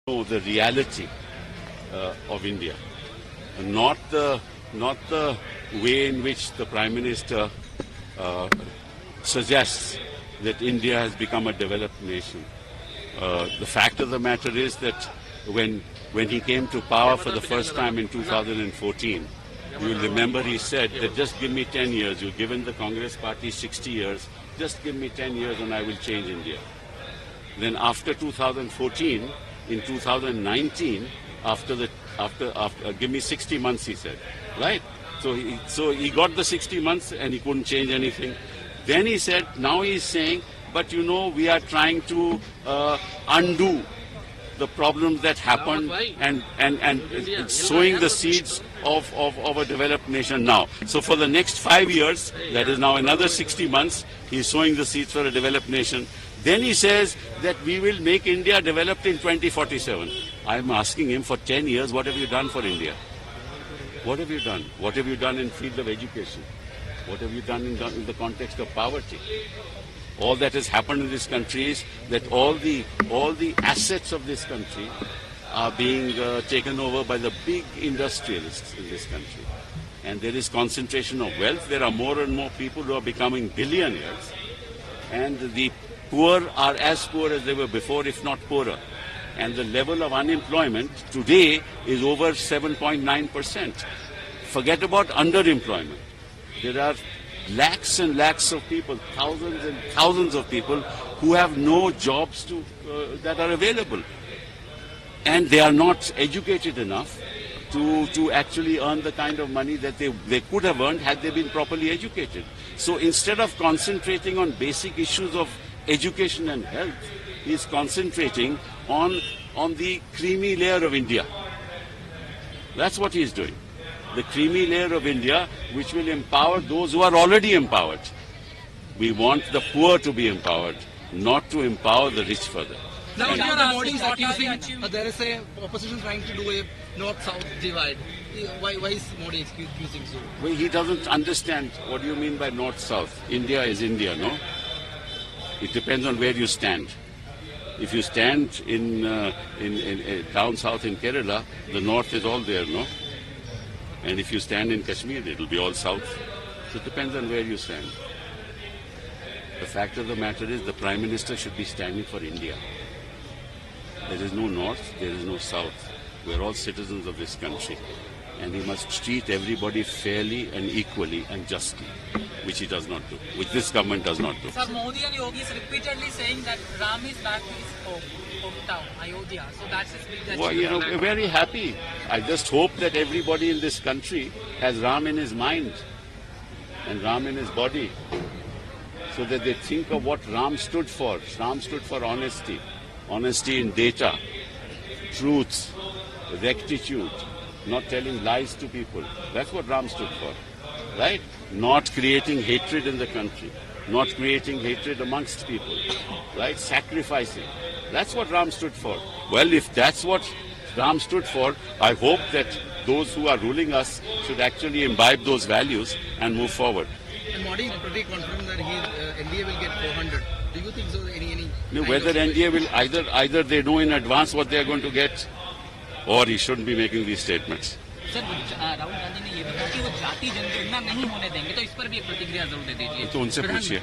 know the reality of India, not the way in which the Prime Minister suggests that India has become a developed nation. The fact of the matter is that when he came to power for the first time in 2014, you will remember he said that just give me 10 years. You've given the Congress party 60 years. Just give me 10 years and I will change India. Then after 2014, in 2019, after give me 60 months, he said, right? So he got the 60 months and he couldn't change anything. Then he said, now he's saying, but you know, we are trying to undo the problems that happened and sowing the seeds of a developed nation now. So for the next 5 years, that is now another 60 months, he's sowing the seeds for a developed nation. Then he says that we will make India developed in 2047. I'm asking him, for 10 years, what have you done for India? What have you done? What have you done in field of education? What have you done in the context of poverty? All that has happened in this country is that all the assets of this country are being taken over by the big industrialists in this country. And there is concentration of wealth. There are more and more people who are becoming billionaires. And the poor are as poor as they were before, if not poorer. And the level of unemployment today is over 7.9%. Forget about underemployment. There are lakhs and lakhs of people, thousands and thousands of people who have no jobs that are available. And they are not educated enough to actually earn the kind of money that they could have earned had they been properly educated. So instead of concentrating on basic issues of education and health, he is concentrating on the creamy layer of India. That's what he is doing. The creamy layer of India, which will empower those who are already empowered. We want the poor to be empowered, not to empower the rich further. Now, Modi is accusing there is a opposition trying to do a north-south divide. Why is Modi accusing so? Well, he doesn't understand. What do you mean by north-south? India is India, no? It depends on where you stand. If you stand in down south in Kerala, the north is all there, no? And if you stand in Kashmir, it will be all south. So it depends on where you stand. The fact of the matter is the Prime Minister should be standing for India. There is no north, there is no south. We are all citizens of this country. And he must treat everybody fairly and equally and justly, which he does not do, which this government does not do. Sir, Modi and Yogi is repeatedly saying that Ram is back to his hometown, Ayodhya. So that's his big Well, you know, we're very happy. I just hope that everybody in this country has Ram in his mind and Ram in his body, so that they think of what Ram stood for. Ram stood for honesty, honesty in data, truth, rectitude, not telling lies to people. That's what Ram stood for, right? Not creating hatred in the country, not creating hatred amongst people, right? Sacrificing. That's what Ram stood for. Well, if that's what Ram stood for, I hope that those who are ruling us should actually imbibe those values and move forward. And Modi is pretty confident that NDA will get 400. Do you think so? No, whether NDA will, either they know in advance what they are going to get, or he shouldn't be making these statements. Sir, Rahul Gandhi ने ये भी कहा कि वो जाति जनगणना नहीं होने देंगे, तो इस पर भी एक प्रतिक्रिया जरूर दे दीजिए। तो उनसे पूछिए।